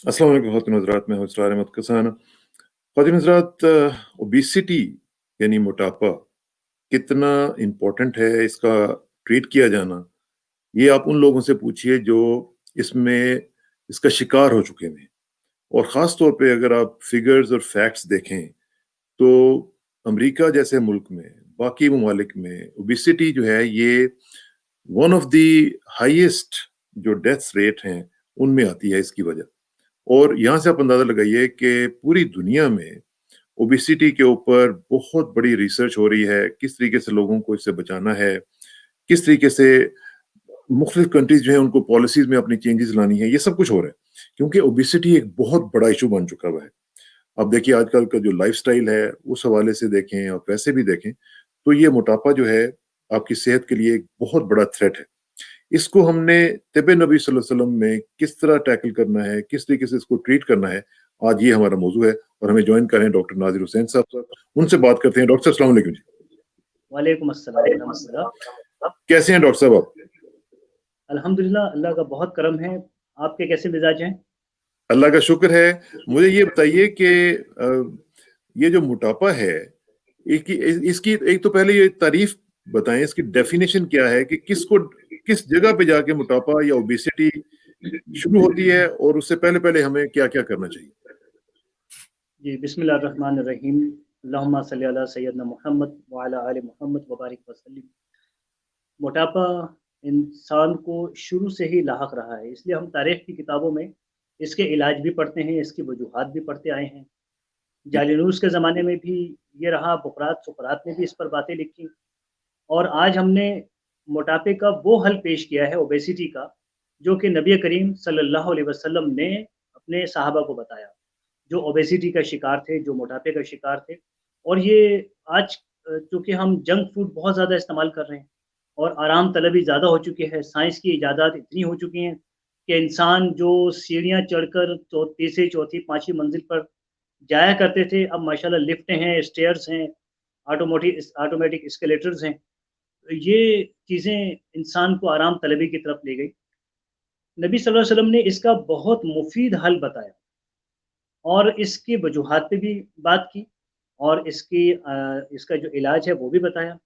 अस्सलाम वालेकुम ख़वातीन हज़रात, मैं हूँ इसरार अहमद कसान। ख़वातीन हज़रात, ओबेसिटी यानी मोटापा कितना इम्पोर्टेंट है, इसका ट्रीट किया जाना, ये आप उन लोगों से पूछिए जो इसमें इसका शिकार हो चुके हैं। और ख़ास तौर पे अगर आप फिगर्स और फैक्ट्स देखें, तो अमेरिका जैसे मुल्क में, बाकी ममालिक में ओबेसिटी जो है ये वन ऑफ द हाईएस्ट जो डेथ्स रेट हैं, उनमें आती है इसकी वजह। और यहाँ से आप अंदाज़ा लगाइए कि पूरी दुनिया में ओबेसिटी के ऊपर बहुत बड़ी रिसर्च हो रही है, किस तरीके से लोगों को इससे बचाना है, किस तरीके से मुख्तलिफ कंट्रीज़ जो हैं उनको पॉलिसीज़ में अपनी चेंजेज़ लानी है, ये सब कुछ हो रहा है। क्योंकि ओबेसिटी एक बहुत बड़ा इश्यू बन चुका हुआ है। अब देखिए आजकल का जो लाइफ़स्टाइल है, उस हवाले से देखें और वैसे भी देखें, तो ये मोटापा जो है, आपकी सेहत के लिए एक बहुत बड़ा थ्रेट है। इसको हमने तिब्बे नबी सल्लल्लाहु अलैहि वसल्लम में किस तरह टैकल करना है, किस तरीके से इसको ट्रीट करना है, आज ये हमारा मौज़ू है और हमें जॉइन कर रहे हैं डॉक्टर नाज़िर हुसैन साहब। उनसे बात करते हैं। डॉक्टर साहब अस्सलाम वालेकुम जी। वालेकुम अस्सलाम व रहमतुल्लाह। कैसे हैं डॉक्टर साहब आप? अल्हम्दुलिल्लाह, अल्लाह का बहुत करम है। आपके कैसे मिजाज हैं? अल्लाह का शुक्र है। मुझे ये बताइए कि ये जो मोटापा है, इसकी एक तो पहले ये तारीफ बताएं, इसकी डेफिनेशन क्या है कि किस जगह पे जाके मोटापा या ओबेसिटी शुरू होती है और उससे पहले-पहले हमें क्या-क्या करना चाहिए? जी, बिस्मिल्लाहिर्रहमानिर्रहीम। अल्लाहुम्मा सल्लि अला सय्यदना मुहम्मद व अला आलि मुहम्मद व बारिक वसल्लिम। मोटापा इंसान को शुरू से ही लाहक रहा है, इसलिए हम तारीख़ की किताबों में इसके इलाज भी पढ़ते हैं, इसकी वजूहात भी पढ़ते आए हैं। जी, जालिनूस के ज़माने में भी ये रहा, सुकरात ने भी इस पर बातें लिखी और आज हमने मोटापे का वो हल पेश किया है ओबेसिटी का, जो कि नबी करीम सल्लल्लाहु अलैहि वसल्लम ने अपने सहाबा को बताया, जो ओबेसिटी का शिकार थे, जो मोटापे का शिकार थे। और ये आज चूँकि हम जंक फूड बहुत ज़्यादा इस्तेमाल कर रहे हैं और आराम तलबी ज़्यादा हो चुकी है, साइंस की इजादात इतनी हो चुकी हैं कि इंसान जो सीढ़ियाँ चढ़कर तीसरी, चौथी, 5वीं मंजिल पर जाया करते थे, अब माशाल्लाह लिफ्टें हैं, स्टेयर्स हैं, ऑटोमेटिक एस्केलेटर्स हैं। तो ये चीज़ें इंसान को आराम तलबी की तरफ ले गई। नबी सल्लल्लाहु अलैहि वसल्लम ने इसका बहुत मुफ़ीद हल बताया और इसकी वजूहात पे भी बात की और इसका जो इलाज है वो भी बताया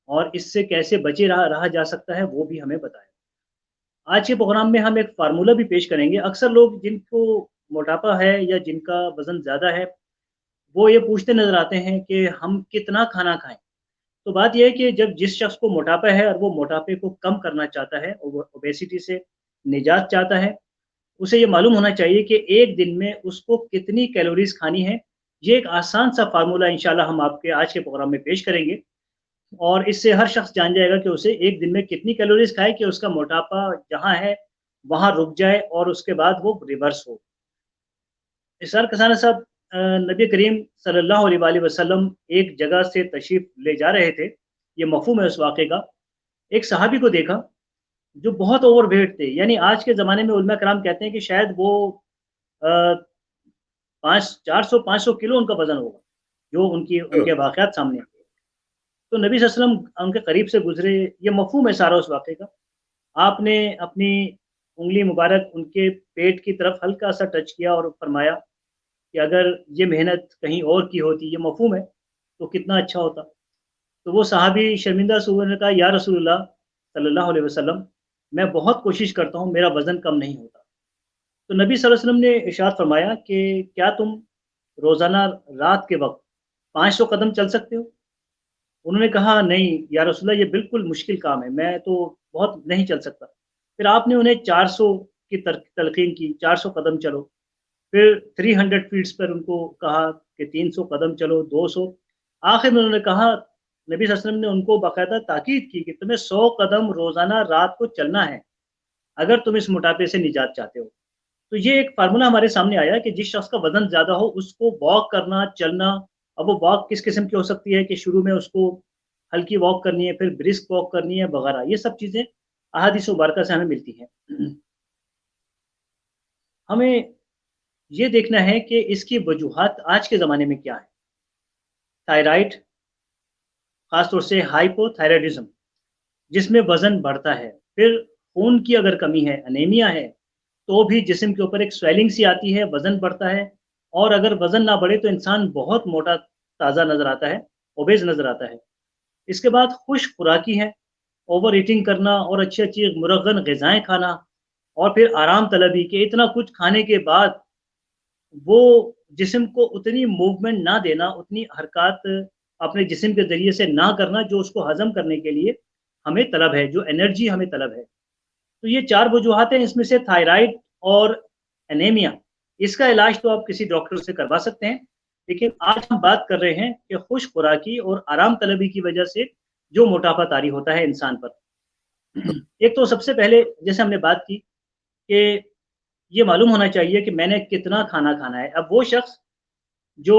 और इससे कैसे बचे रहा जा सकता है वो भी हमें बताया। आज के प्रोग्राम में हम एक फ़ार्मूला भी पेश करेंगे। अक्सर लोग जिनको मोटापा है या जिनका वज़न ज़्यादा है, वो ये पूछते नज़र आते हैं कि हम कितना खाना खाएँ? तो बात ये है कि जब जिस शख्स को मोटापा है और वो मोटापे को कम करना चाहता है, ओबेसिटी से निजात चाहता है, उसे ये मालूम होना चाहिए कि एक दिन में उसको कितनी कैलोरीज़ खानी है। ये एक आसान सा फ़ार्मूला इंशाल्लाह हम आपके आज के प्रोग्राम में पेश करेंगे और इससे हर शख्स जान जाएगा कि उसे एक दिन में कितनी कैलोरीज़ खाए कि उसका मोटापा जहाँ है, वहाँ रुक जाए और उसके बाद वो रिवर्स हो। इसरार कसाना साहब, नबी करीम सल्लल्लाहु अलैहि वसल्लम एक जगह से तशरीफ़ ले जा रहे थे, ये मफ़हूम है उस वाक़े का। एक सहाबी को देखा जो बहुत ओवरवेट थे, यानी आज के ज़माने में उलमा कराम कहते हैं कि शायद वो अ, 5 400-500 किलो उनका वज़न होगा, जो हाँ, उनके वाक़यात सामने आए। तो नबी सल्लल्लाहु अलैहि वसल्लम उनके करीब से गुज़रे, ये मफ़हूम है सारा उस वाक़े का। आपने अपनी उँगली मुबारक उनके पेट की तरफ हल्का-सा टच किया और फ़रमाया कि अगर ये मेहनत कहीं और की होती, ये मफ़हूम है, तो कितना अच्छा होता। तो वो सहाबी शर्मिंदा से हुए, उन्होंने कहा, या रसूलल्लाह सल्लल्लाहु अलैहि वसल्लम, मैं बहुत कोशिश करता हूँ, मेरा वज़न कम नहीं होता। तो नबी सल्लल्लाहु अलैहि वसल्लम ने इरशाद फ़रमाया कि क्या तुम रोज़ाना रात के वक़्त 500 कदम चल सकते हो? उन्होंने कहा, नहीं या रसूलल्लाह, ये बिल्कुल मुश्किल काम है, मैं तो बहुत नहीं चल सकता। फिर आपने उन्हें 400 की तलक़ीन की, 400 कदम चलो। फिर 300 फीट्स पर उनको कहा कि 300 कदम चलो, 200। आखिर में उन्होंने कहा, नबी सल्लल्लाहु अलैहि वसल्लम ने उनको बाकायदा ताकीद की कि तुम्हें 100 कदम रोज़ाना रात को चलना है, अगर तुम इस मोटापे से निजात चाहते हो। तो ये एक फ़ॉर्मूला हमारे सामने आया कि जिस शख़्स का वज़न ज़्यादा हो, उसको वॉक करना, चलना। अब वो वॉक किस किस्म की हो सकती है कि शुरू में उसको हल्की वॉक करनी है, फिर ब्रिस्क वॉक करनी है वग़ैरह। ये सब चीज़ें अहादीस मुबारका से हमें मिलती हैं। हमें ये देखना है कि इसकी वजूहात आज के ज़माने में क्या है। थायराइड, ख़ास तौर से हाइपोथायरायडिज़्म, जिसमें वज़न बढ़ता है। फिर खून की अगर कमी है, एनीमिया है, तो भी जिस्म के ऊपर एक स्वेलिंग सी आती है, वज़न बढ़ता है, और अगर वज़न ना बढ़े तो इंसान बहुत मोटा ताज़ा नज़र आता है, ओबेस नज़र आता है। इसके बाद खुश खुराकी है, ओवर ईटिंग करना और अच्छी-अच्छी मुरगन ग़िज़ाएँ खाना, और फिर आराम तलबी कि इतना कुछ खाने के बाद वो जिस्म को उतनी मूवमेंट ना देना, उतनी हरकत अपने जिस्म के ज़रिए से ना करना जो उसको हज़म करने के लिए हमें तलब है, जो एनर्जी हमें तलब है। तो ये 4 वजूहात हैं, इसमें से थायराइड और एनीमिया, इसका इलाज तो आप किसी डॉक्टर से करवा सकते हैं। लेकिन आज हम बात कर रहे हैं कि खुश खुराकी और आराम तलबी की वजह से जो मोटापा तारी होता है इंसान पर। एक तो सबसे पहले जैसे हमने बात की कि ये मालूम होना चाहिए कि मैंने कितना खाना खाना है। अब वो शख्स जो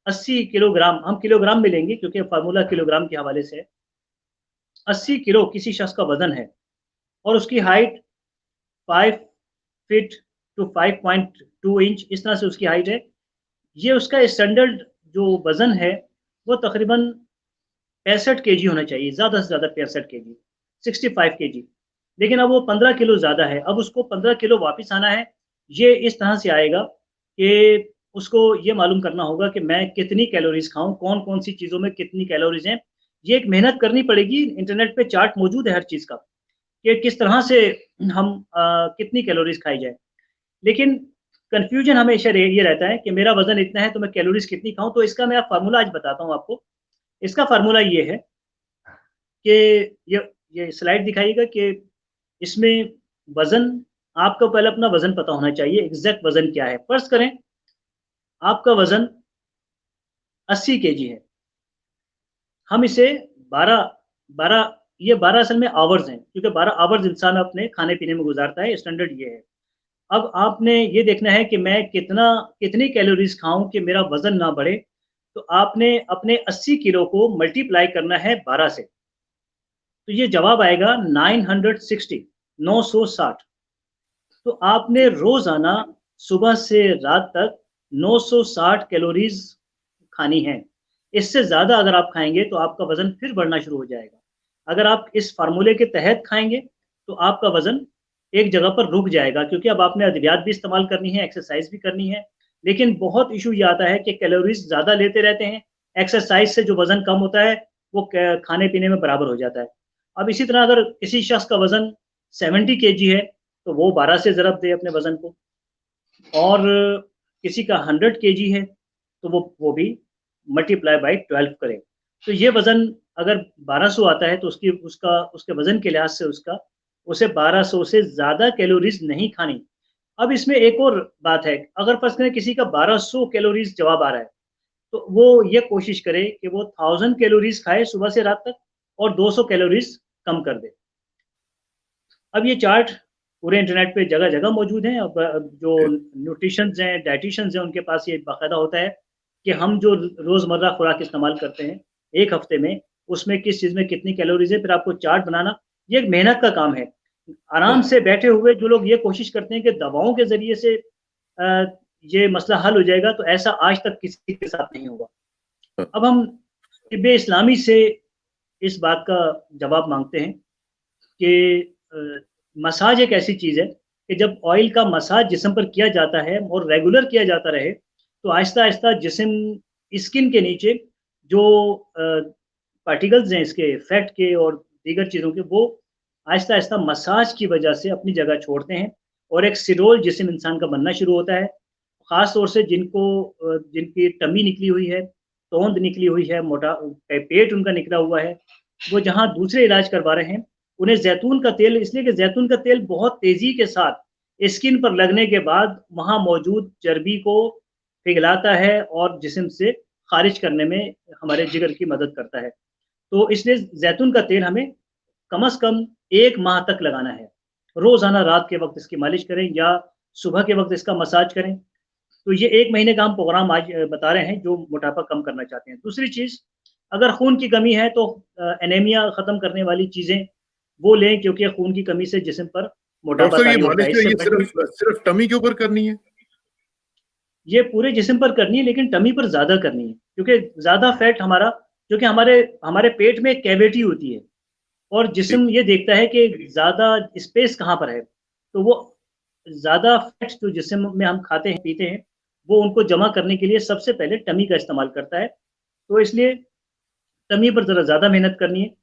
80 किलोग्राम, हम किलोग्राम में लेंगे क्योंकि फ़ॉर्मूला किलोग्राम के हवाले से है। 80 किलो किसी शख्स का वज़न है और उसकी हाइट 5 फीट टू 5.2 इंच, इस तरह से उसकी हाइट है। ये उसका स्टैंडर्ड जो वज़न है, वो तकरीबन 65 केजी होना चाहिए, ज़्यादा से ज़्यादा 65 केजी, 65 केजी। लेकिन अब वो 15 किलो ज़्यादा है, अब उसको 15 किलो वापस आना है। ये इस तरह से आएगा कि उसको ये मालूम करना होगा कि मैं कितनी कैलोरीज़ खाऊँ, कौन-कौन सी चीज़ों में कितनी कैलोरीज़ हैं। ये एक मेहनत करनी पड़ेगी, इंटरनेट पे चार्ट मौजूद है हर चीज़ का, कि किस तरह से हम कितनी कैलोरीज़ खाई जाए। लेकिन कन्फ्यूज़न हमेशा ये रहता है कि मेरा वज़न इतना है तो मैं कैलोरीज़ कितनी खाऊँ, तो इसका मैं फ़ॉर्मूला आज बताता हूँ आपको। इसका फ़ॉर्मूला ये है कि ये स्लाइड दिखाइएगा कि इसमें वज़न, आपको पहले अपना वज़न पता होना चाहिए, एग्ज़ैक्ट वज़न क्या है। फ़र्ज़ करें आपका वज़न 80 केजी है। हम इसे 12 12 ये 12 असल में आवर्स हैं, क्योंकि 12 आवर्स इंसान अपने खाने-पीने में गुज़ारता है, स्टैंडर्ड ये है। अब आपने ये देखना है कि मैं कितनी कैलोरीज़ खाऊँ कि मेरा वज़न ना बढ़े, तो आपने अपने 80 किलो को मल्टीप्लाई करना है 12 से। तो ये जवाब आएगा 960, 960। तो आपने रोज़ाना सुबह से रात तक 960 कैलोरीज़ खानी है। इससे ज़्यादा अगर आप खाएँगे तो आपका वज़न फिर बढ़ना शुरू हो जाएगा। अगर आप इस फ़ॉर्मूले के तहत खाएँगे तो आपका वज़न एक जगह पर रुक जाएगा, क्योंकि अब आपने अद्वियात भी इस्तेमाल करनी है, एक्सरसाइज़ भी करनी है। लेकिन बहुत इश्यू ये आता है कि कैलोरीज़ ज़्यादा लेते रहते हैं, एक्सरसाइज़ से जो वज़न कम होता है वो क खाने-पीने में बराबर हो जाता है। अब इसी तरह अगर किसी शख़्स का वज़न 70 केजी है, तो वो 12 से ज़रब दे अपने वज़न को, और किसी का 100 केजी है, तो वो भी मल्टीप्लाई बाय 12 करें। तो ये वज़न अगर 1200 आता है तो उसके वज़न के लिहाज से उसे 1200 से ज़्यादा कैलोरीज़ नहीं खानी। अब इसमें एक और बात है, अगर फ़र्ज़ करें किसी का 1200 कैलोरीज़ जवाब आ रहा है, तो वो ये कोशिश करे कि वो 1000 कैलोरीज़ खाए सुबह से रात तक और 200 कैलोरीज़ कम कर दे। अब ये चार्ट पूरे इंटरनेट पे जगह-जगह मौजूद हैं। अब जो न्यूट्रिशन्स हैं, डायटीशियंस हैं, उनके पास ये बाकायदा होता है कि हम जो रोज़मर्रा खुराक इस्तेमाल करते हैं, 1 हफ़्ते में, उसमें किस चीज़ में कितनी कैलोरीज़ है, फिर आपको चार्ट बनाना, ये एक मेहनत का काम है। आराम से बैठे हुए जो लोग ये कोशिश करते हैं कि दवाओं के ज़रिए से अ, ये मसला हल हो जाएगा, तो ऐसा आज तक किसी के साथ नहीं हुआ। अब हम तिब्बे इस्लामी से इस बात का जवाब माँगते हैं कि मसाज एक ऐसी चीज़ है कि जब ऑयल का मसाज जिस्म पर किया जाता है और रेगुलर किया जाता रहे, तो आहिस्ता-आहिस्ता जिस्म स्किन के नीचे जो पार्टिकल्स हैं इसके फैट के और दीगर चीज़ों के, वो आहिस्ता-आहिस्ता मसाज की वजह से अपनी जगह छोड़ते हैं और एक सिरोल जिस्म इंसान का बनना शुरू होता है। ख़ास तौर से जिनकी टमी निकली हुई है, तोंद निकली हुई है, मोटा पेट उनका निकला हुआ है, वो जहाँ दूसरे इलाज करवा रहे हैं, उन्हें ज़ैतून का तेल, इसलिए कि ज़ैतून का तेल बहुत तेज़ी के साथ स्किन पर लगने के बाद वहाँ मौजूद चर्बी को पिघलाता है और जिस्म से ख़ारिज करने में हमारे जिगर की मदद करता है। तो इसलिए ज़ैतून का तेल हमें कम से कम 1 माह तक लगाना है। रोज़ाना रात के वक़्त इसकी मालिश करें या सुबह के वक़्त इसका मसाज करें। तो ये 1 महीने का हम प्रोग्राम आज बता रहे हैं जो मोटापा कम करना चाहते हैं। दूसरी चीज़, अगर खून की कमी है तो एनीमिया ख़त्म करने वाली चीज़ें वो लें, क्योंकि खून की कमी से जिस्म पर डॉक्टर मोटापा साहब, ये तारी होता मालिश है। जो है इससे ये बचने, सिर्फ टमी के ऊपर करनी है? ये पूरे जिस्म पर करनी है लेकिन टमी पर ज़्यादा करनी है, क्योंकि ज़्यादा फैट हमारा, क्योंकि हमारे हमारे पेट में एक कैविटी होती है और ठीक। जिस्म ये देखता है कि ज़्यादा स्पेस कहाँ पर है, तो वो ज़्यादा फैट्स जो जिस्म में हम खाते हैं, पीते हैं, वो उनको जमा करने के लिए सबसे पहले टमी का इस्तेमाल करता है। तो इसलिए टमी पर ज़रा ज़्यादा मेहनत करनी है।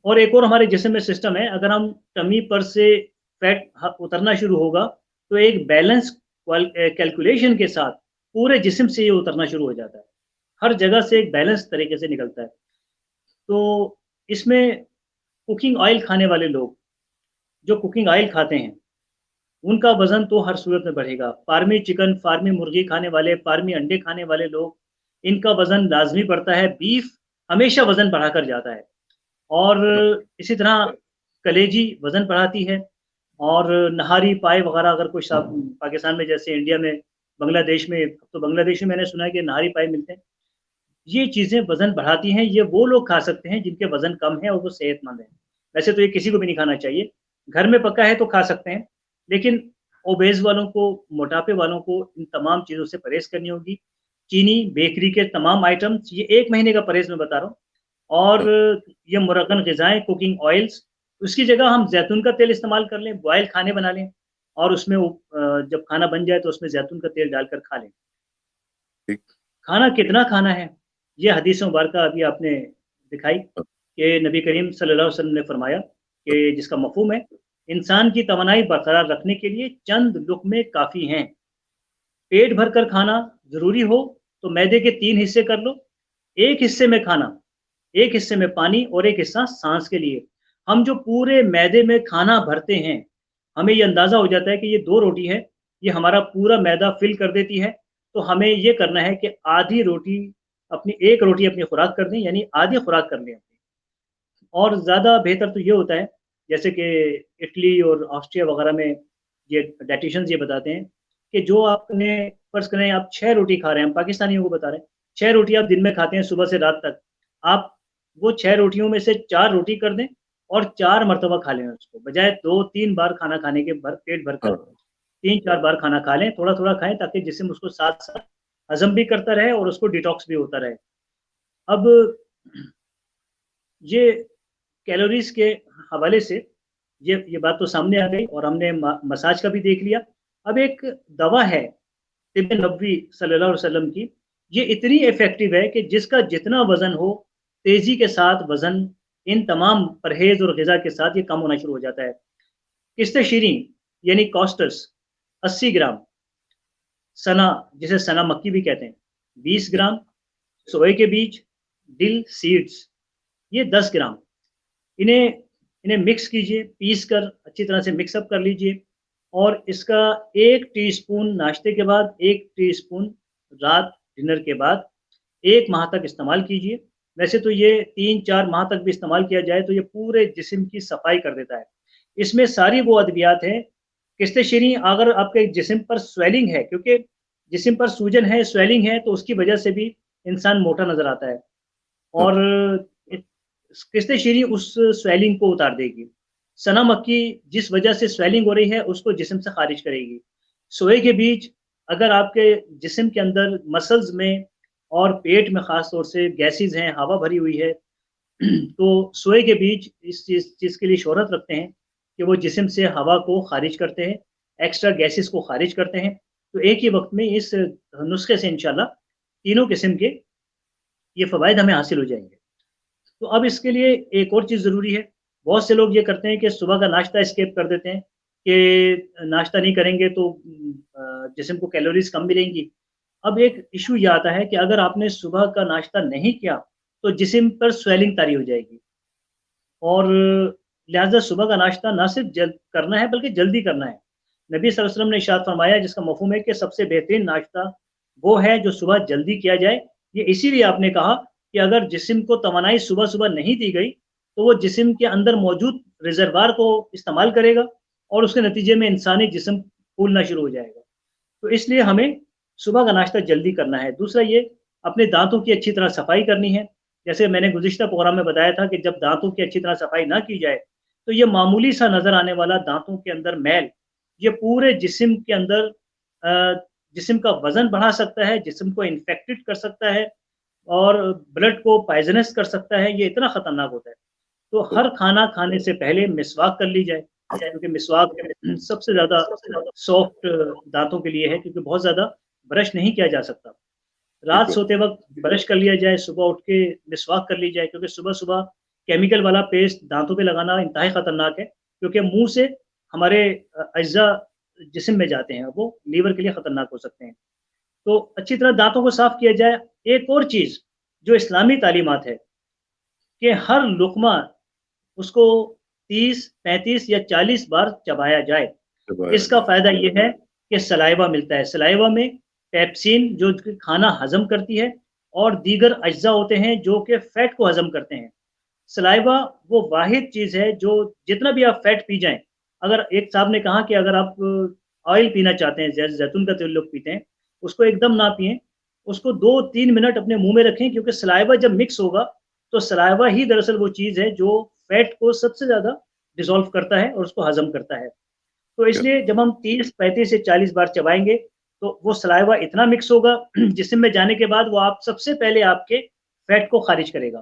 और एक और हमारे जिस्म में सिस्टम है, अगर हम टमी पर से फैट उतरना शुरू होगा, तो एक बैलेंस कैलकुलेशन के साथ पूरे जिस्म से ये उतरना शुरू हो जाता है। हर जगह से एक बैलेंस तरीके से निकलता है। तो इसमें कुकिंग ऑयल खाने वाले लोग, जो कुकिंग ऑयल खाते हैं, उनका वज़न तो हर सूरत में बढ़ेगा। फ़ार्मी चिकन, फ़ार्मी मुर्गी खाने वाले, फ़ार्मी अंडे खाने वाले लोग, इनका वज़न लाज़मी बढ़ता है। बीफ हमेशा वज़न बढ़ाकर जाता है। और इसी तरह कलेजी वज़न बढ़ाती है। और नहारी पाए वग़ैरह, अगर कुछ आप पाकिस्तान में, जैसे इंडिया में, बांग्लादेश में, अब तो बांग्लादेश में मैंने सुना है कि नहारी पाए मिलते हैं। ये चीज़ें वज़न बढ़ाती हैं, ये वो लोग खा सकते हैं जिनके वज़न कम है और वो सेहतमंद हैं। वैसे तो ये किसी को भी नहीं खाना चाहिए। घर में पका है तो खा सकते हैं, लेकिन ओबेज़ वालों को, मोटापे वालों को इन तमाम चीज़ों से परहेज़ करनी होगी। चीनी, बेकरी के तमाम आइटम्स, ये 1 महीने का परहेज़ मैं बता रहा हूँ। और ये मुरक्कन ग़िज़ाएँ, कुकिंग ऑयल्स, उसकी जगह हम ज़ैतून का तेल इस्तेमाल कर लें, बॉयल खाने बना लें और उसमें जब खाना बन जाए तो उसमें ज़ैतून का तेल डालकर खा लें। ठीक। खाना कितना खाना है, ये हदीस मुबारका अभी आपने दिखाई कि नबी करीम सल्लल्लाहु अलैहि वसल्लम ने फरमाया कि जिसका मफ़हूम है, इंसान की तवानाई बरकरार रखने के लिए चंद लुक़मे काफ़ी हैं। पेट भरकर खाना ज़रूरी हो तो मैदे के 3 हिस्से कर लो, 1 हिस्से में खाना, 1 हिस्से में पानी और 1 हिस्सा साँस के लिए। हम जो पूरे मैदे में खाना भरते हैं, हमें ये अंदाज़ा हो जाता है कि ये 2 रोटी है, ये हमारा पूरा मैदा फ़िल कर देती है। तो हमें ये करना है कि आधी रोटी, अपनी 1 रोटी अपनी खुराक कर दें, यानी आधी खुराक कर लें अपनी। और ज़्यादा बेहतर तो ये होता है, जैसे कि इटली और ऑस्ट्रिया वगैरह में ये डायटीशियंस ये बताते हैं कि जो आपने, फ़र्ज़ करें आप 6 रोटी खा रहे हैं, हम पाकिस्तानियों को बता रहे हैं, 6 रोटी आप दिन में खाते हैं सुबह से रात तक, आप वो 6 रोटियों में से 4 रोटी कर दें और 4 मर्तबा खा लें उसको, बजाय 2-3 बार खाना खाने के, पेट भरकर हाँ, 3-4 बार खाना खा लें, थोड़ा-थोड़ा खाएँ ताकि जिस्म उसको साथ-साथ हज़म भी करता रहे और उसको डिटॉक्स भी होता रहे। अब ये कैलोरीज़ के हवाले से ये बात तो सामने आ गई और हमने मसाज का भी देख लिया। अब एक दवा है तिब्ब नबवी सल्लल्लाहु अलैहि वसल्लम की, ये इतनी इफ़ेक्टिव है कि जिसका जितना वज़न हो, तेज़ी के साथ वज़न इन तमाम परहेज़ और ग़िज़ा के साथ ये कम होना शुरू हो जाता है। किश्ते शीरीं यानी कॉस्टर्स 80 ग्राम, सना जिसे सना मक्की भी कहते हैं 20 ग्राम, सोए के बीज, डिल सीड्स ये 10 ग्राम। इन्हें इन्हें मिक्स कीजिए, पीस कर अच्छी तरह से मिक्स अप कर लीजिए और इसका 1 टीस्पून नाश्ते के बाद, 1 टीस्पून रात डिनर के बाद 1 माह तक इस्तेमाल कीजिए। वैसे तो ये 3-4 माह तक भी इस्तेमाल किया जाए तो ये पूरे जिस्म की सफाई कर देता है। इसमें सारी वो अद्वियात हैं, किश्ते शीरीं, अगर आपके जिस्म पर स्वेलिंग है, क्योंकि जिस्म पर सूजन है, स्वेलिंग है, तो उसकी वजह से भी इंसान मोटा नज़र आता है। हाँ, और किस्ते शीरीं उस स्वेलिंग को उतार देगी। सना मक्की जिस वजह से स्वेलिंग हो रही है उसको जिस्म से खारिज करेगी। सोए के बीज, अगर आपके जिस्म के अंदर मसल्स में और पेट में ख़ास तौर से गैसेज़ हैं, हवा भरी हुई है, तो सोए के बीज इस चीज़ के लिए शोहरत रखते हैं कि वो जिस्म से हवा को खारिज करते हैं, एक्स्ट्रा गैसेज़ को खारिज करते हैं। तो एक ही वक़्त में इस नुस्खे से इंशाअल्लाह तीनों किस्म के ये फ़वाइद हमें हासिल हो जाएँगे। तो अब इसके लिए एक और चीज़ ज़रूरी है। बहुत से लोग ये करते हैं कि सुबह का नाश्ता स्किप कर देते हैं कि नाश्ता नहीं करेंगे तो जिस्म को कैलोरीज़ कम मिलेंगी। अब एक इश्यू ये आता है कि अगर आपने सुबह का नाश्ता नहीं किया, तो जिस्म पर स्वेलिंग तारी हो जाएगी और लिहाज़ा सुबह का नाश्ता ना सिर्फ जल्द करना है बल्कि जल्दी करना है। नबी सल्लल्लाहु अलैहि वसल्लम ने इरशाद फरमाया, जिसका मफ़हूम है कि सबसे बेहतरीन नाश्ता वो है जो सुबह जल्दी किया जाए। ये इसीलिए आपने कहा कि अगर जिस्म को तवानाई सुबह-सुबह नहीं दी गई, तो वो जिस्म के अंदर मौजूद रिज़र्वायर को इस्तेमाल करेगा और उसके नतीजे में इंसानी जिस्म फूलना शुरू हो जाएगा। तो इसलिए हमें सुबह का नाश्ता जल्दी करना है। दूसरा ये, अपने दाँतों की अच्छी तरह सफाई करनी है। जैसे मैंने गुज़िश्ता प्रोग्राम में बताया था कि जब दाँतों की अच्छी तरह सफाई ना की जाए, तो ये मामूली सा नज़र आने वाला दाँतों के अंदर मैल, ये पूरे जिस्म के अंदर जिस्म का वज़न बढ़ा सकता है, जिस्म को इन्फेक्टेड कर सकता है और ब्लड को पॉइज़नस कर सकता है, ये इतना ख़तरनाक होता है। तो हर खाना खाने से पहले मिसवाक कर ली जाए। क्योंकि मिसवाक सबसे ज़्यादा सॉफ्ट दांतों के लिए है, क्योंकि बहुत ज़्यादा ब्रश नहीं किया जा सकता। रात बिल्कुल, सोते वक़्त ब्रश कर लिया जाए, सुबह उठ के मिसवाक कर ली जाए, क्योंकि सुबह-सुबह केमिकल वाला पेस्ट दाँतों पे लगाना इंतहाई ख़तरनाक है, क्योंकि मुँह से हमारे अज्ज़ा जिस्म में जाते हैं, वो लीवर के लिए ख़तरनाक हो सकते हैं। तो अच्छी तरह दाँतों को साफ़ किया जाए। एक और चीज़ जो इस्लामी तालीमात है कि हर लुक़मा उसको 30, 35 या 40 बार चबाया जाए। चबाया इसका जाए। फ़ायदा ये है कि सलाइवा मिलता है। सलाइवा में पेप्सिन जो कि खाना हज़म करती है और दीगर अज्ज़ा होते हैं जो कि फ़ैट को हज़म करते हैं। सलाइवा वो वाहिद चीज़ है जो जितना भी आप फ़ैट पी जाएँ, अगर एक साहब ने कहा कि अगर आप ऑयल पीना चाहते हैं, ज़ैतून का तेल लोग पीते हैं, उसको एकदम ना पिएँ, उसको 2-3 मिनट अपने मुँह में रखें, क्योंकि सलाइवा जब मिक्स होगा, तो सलाइवा ही दरअसल वो चीज़ है जो फ़ैट को सबसे ज़्यादा डिसॉल्व करता है और उसको हज़म करता है। तो क्या इसलिए जब हम 30, 35 से 40 बार चबाएँगे, तो वो सलाइवा इतना मिक्स होगा जिस्म में जाने के बाद वो आप सबसे पहले आपके फ़ैट को ख़ारिज करेगा।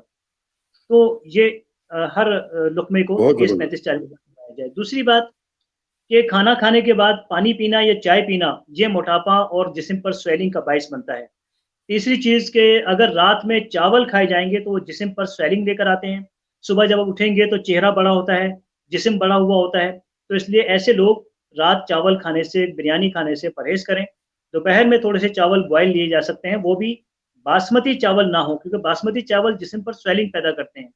तो ये हर लुक़मे को बहुत 30, ज़बरदस्त। 35, 40 बार चबाया जाए। दूसरी बात कि खाना खाने के बाद पानी पीना या चाय पीना, ये मोटापा और जिस्म पर स्वेलिंग का बाइस बनता है। तीसरी चीज़ कि अगर रात में चावल खाए जाएँगे तो वो जिस्म पर स्वेलिंग लेकर आते हैं। सुबह जब आप उठेंगे तो चेहरा बड़ा होता है, जिस्म बड़ा हुआ होता है। तो इसलिए ऐसे लोग रात चावल खाने से, बिरयानी खाने से परहेज़ करें। दोपहर में थोड़े से चावल बॉयल लिए जा सकते हैं, वो भी बासमती चावल ना हो, क्योंकि बासमती चावल जिस्म पर स्वेलिंग पैदा करते हैं।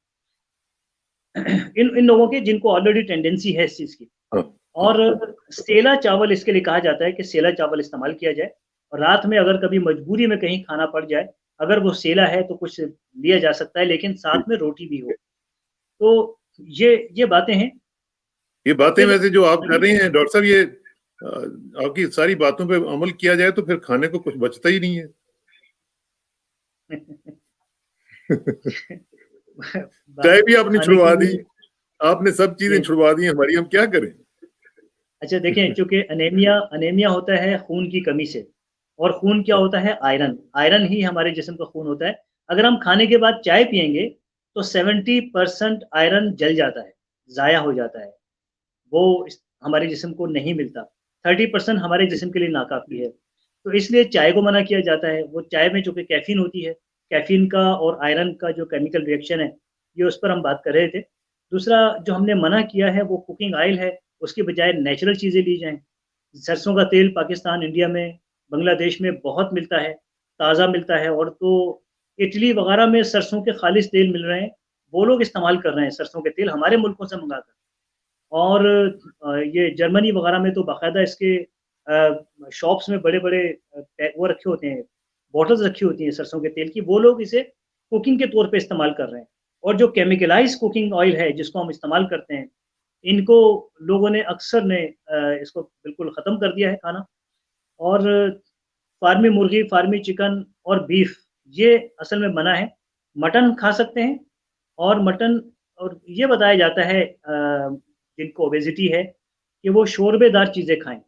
इन इन लोगों की जिनको ऑलरेडी टेंडेंसी है इस चीज़ की। हाँ, हाँ। और सेला चावल इसके लिए कहा जाता है कि सेला चावल इस्तेमाल किया जाए और रात में अगर कभी मजबूरी में कहीं खाना पड़ जाए, अगर वो सेला है तो कुछ लिया जा सकता है, लेकिन साथ में बिल्कुल। रोटी भी हो। तो ये बातें हैं। ये बातें फिर वैसे जो आप कर रही हैं डॉक्टर साहब, ये आपकी सारी बातों पे अमल किया जाए तो फिर खाने को कुछ बचता ही नहीं है। चाय भी आपने खाने के छुड़वा दी, लिए आपने सब चीज़ें ये छुड़वा दी हमारी, हम क्या करें? अच्छा देखें, चूँकि एनीमिया एनीमिया होता है खून की कमी से, और खून क्या हाँ, होता है? आयरन। आयरन ही हमारे जिस्म का खून होता है। अगर हम खाने के बाद चाय पिएँगे, तो 70% आयरन जल जाता है, ज़ाया हो जाता है। वो इस हमारे जिस्म को नहीं मिलता। 30% हमारे जी, जिस्म के लिए नाकाफ़ी है। तो इसलिए चाय को मना किया जाता है। वो चाय में चूँकि कैफ़ीन होती है, कैफ़ीन का और आयरन का जो केमिकल रिएक्शन है, ये उस पर हम बात कर रहे थे। दूसरा जो हमने मना किया है वो कुकिंग ऑयल है, उसकी बजाय नेचुरल चीज़ें ली जाएँ। सरसों का तेल पाकिस्तान, इंडिया में, बांग्लादेश में बहुत मिलता है, ताज़ा मिलता है, और तो इटली वग़ैरह में सरसों के खालिस तेल मिल रहे हैं, वो लोग इस्तेमाल कर रहे हैं सरसों के तेल हमारे मुल्कों से मँगाकर। और ये जर्मनी वग़ैरह में तो बाकायदा इसके शॉप्स में बड़े-बड़े वो रखे होते हैं, बॉटल्स रखी होती हैं सरसों के तेल की, वो लोग इसे कुकिंग के तौर पे इस्तेमाल कर रहे हैं। और जो केमिकलाइज़्ड कुकिंग ऑयल है, जिसको हम इस्तेमाल करते हैं, इनको लोगों ने अक्सर ने इसको बिल्कुल ख़त्म कर दिया है खाना। और फ़ार्मी मुर्गी, फ़ार्मी चिकन और बीफ, ये असल में मना है। मटन खा सकते हैं, और मटन, और ये बताया जाता है जिनको ओबेसिटी है कि वो शोरबेदार चीज़ें खाएँ,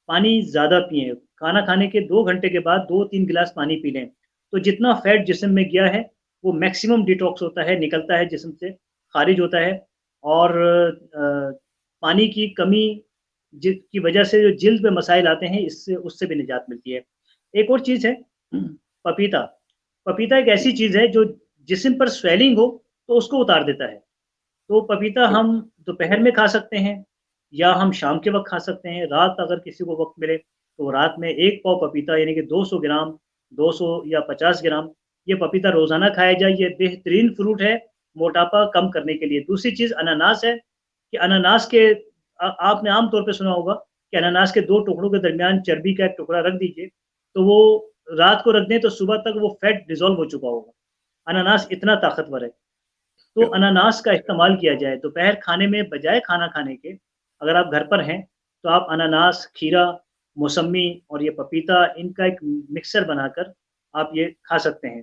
पानी ज़्यादा पिएँ, खाना खाने के 2 घंटे के बाद 2-3 गिलास पानी पी लें। तो जितना फ़ैट जिस्म में गया है, वो मैक्सिमम डिटॉक्स होता है, निकलता है जिस्म से, ख़ारिज होता है। और पानी की कमी की वजह से जो जिल्द पे मसाइल आते हैं, इससे उससे भी निजात मिलती है। एक और चीज़ है पपीता। पपीता एक ऐसी चीज़ है जो जिस्म पर स्वेलिंग हो तो उसको उतार देता है। तो पपीता अच्छा, हम दोपहर में खा सकते हैं, या हम शाम के वक़्त खा सकते हैं। रात अगर किसी को वक़्त मिले तो रात में 1 पाव पपीता, यानी कि 200 ग्राम, 200 या 50 ग्राम, ये पपीता रोज़ाना खाया जाए। ये बेहतरीन फ्रूट है मोटापा कम करने के लिए। दूसरी चीज़ अनानास है, कि अनानास के आपने आम तौर पे सुना होगा कि अनानास के 2 टुकड़ों के दरमियान चर्बी का एक टुकड़ा रख दीजिए, तो वो रात को रख दें तो सुबह तक वो फैट डिज़ॉल्व हो चुका होगा। अनानास इतना ताकतवर है। तो क्या अनानास का इस्तेमाल किया जाए दोपहर खाने में, बजाय खाना खाने के। अगर आप घर पर हैं, तो आप अनानास, खीरा, मौसम्मी और ये पपीता, इनका एक मिक्सर बनाकर आप ये खा सकते हैं।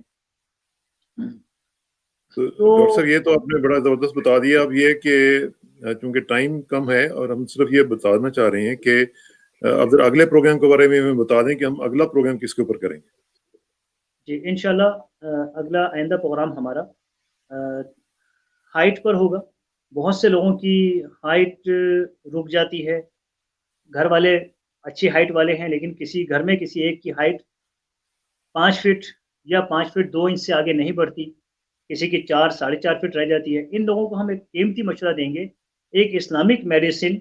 तो तो डॉक्टर साहब, ये तो आपने बड़ा ज़बरदस्त बता दिया। अब ये कि चूँकि टाइम कम है और हम सिर्फ़ ये बताना चाह रहे हैं कि अब ज़रा अगले प्रोग्राम के बारे में हमें बता दें कि हम अगला प्रोग्राम किसके ऊपर करेंगे? जी, इंशाल्लाह अगला आइंदा प्रोग्राम हमारा अ, हाइट पर होगा। बहुत से लोगों की हाइट रुक जाती है। घर वाले अच्छी हाइट वाले हैं, लेकिन किसी घर में किसी एक की हाइट 5 फीट या 5 फीट 2 इंच से आगे नहीं बढ़ती, किसी की 4 साढ़े 4 फीट रह जाती है। इन लोगों को हम एक कीमती मशवरा देंगे, एक इस्लामिक मेडिसिन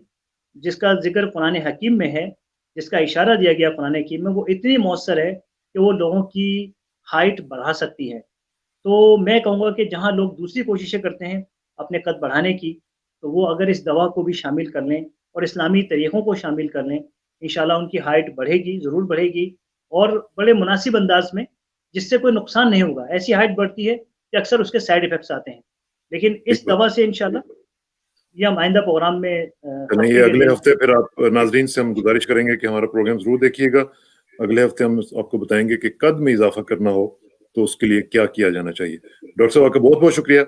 जिसका ज़िक्र कुरान हकीम में है, जिसका इशारा दिया गया कुरान हकीम में, वो इतनी मौसर है कि वो लोगों की हाइट बढ़ा सकती है। तो मैं कहूँगा कि जहाँ लोग दूसरी कोशिशें करते हैं अपने कद बढ़ाने की, तो वो अगर इस दवा को भी शामिल कर लें और इस्लामी तरीक़ों को शामिल कर लें, इंशाअल्लाह उनकी हाइट बढ़ेगी, ज़रूर बढ़ेगी और बड़े मुनासिब अंदाज़ में, जिससे कोई नुकसान नहीं होगा। ऐसी हाइट बढ़ती है कि अक्सर उसके साइड इफ़ेक्ट्स आते हैं। लेकिन इस बिल्कुल। दवा से इंशाअल्लाह ये हम आइंदा प्रोग्राम में नहीं, तफ़सील अगले देंगे। हफ्ते फिर आप नाज़रीन से हम गुज़ारिश करेंगे कि हमारा प्रोग्राम ज़रूर देखिएगा। अगले हफ्ते हम आपको बताएँगे कि कद में इज़ाफ़ा करना हो, तो उसके लिए क्या किया जाना चाहिए। डॉक्टर साहब आपका बहुत-बहुत शुक्रिया।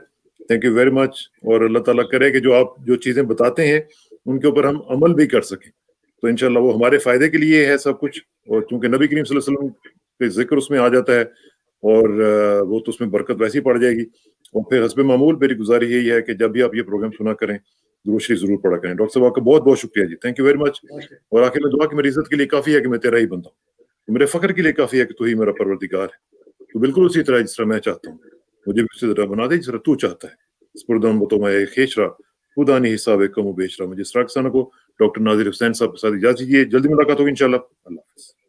थैंक यू वेरी मच और अल्लाह ताला करे कि जो आप जो चीज़ें बताते हैं, उनके ऊपर हम अमल भी कर सकें। तो इंशाअल्लाह वो हमारे फ़ायदे के लिए है सब कुछ और चूँकि नबी करीम सल्लल्लाहु अलैहि वसल्लम के ज़िक्र उसमें आ जाता है और वो तो उसमें बरकत वैसे ही पड़ जाएगी और फिर हस्बे मामूल मेरी गुज़ारिश यही है कि जब भी आप ये प्रोग्राम सुना करें, दुरूद शरीफ ज़रूर पढ़ा करें। डॉक्टर साहब आपका बहुत-बहुत शुक्रिया जी। थैंक यू वेरी मच बहुत शुक्रिया। और आखिर में दुआ कि मेरी इज़्ज़त के लिए काफ़ी है कि मैं तेरा ही बंदा हूँ। तो मेरे फ़ख्र के लिए काफ़ी है कि तू ही मेरा परवरदिगार है। तो बिल्कुल उसी तरह जिस तरह मैं चाहता हूँ, मुझे भी उसी तरह बना दे जिस तरह तू चाहता है। स्पुर्दम बतोमय खेशरा, खुदा ने हिसाब कम व बेशरा। मुझे इस किसानों को डॉक्टर नाज़िर हुसैन साहब के साथ इजाज़त दीजिए। जल्दी मुलाकात होगी इंशाअल्लाह। अल्लाह हाफ़िज़।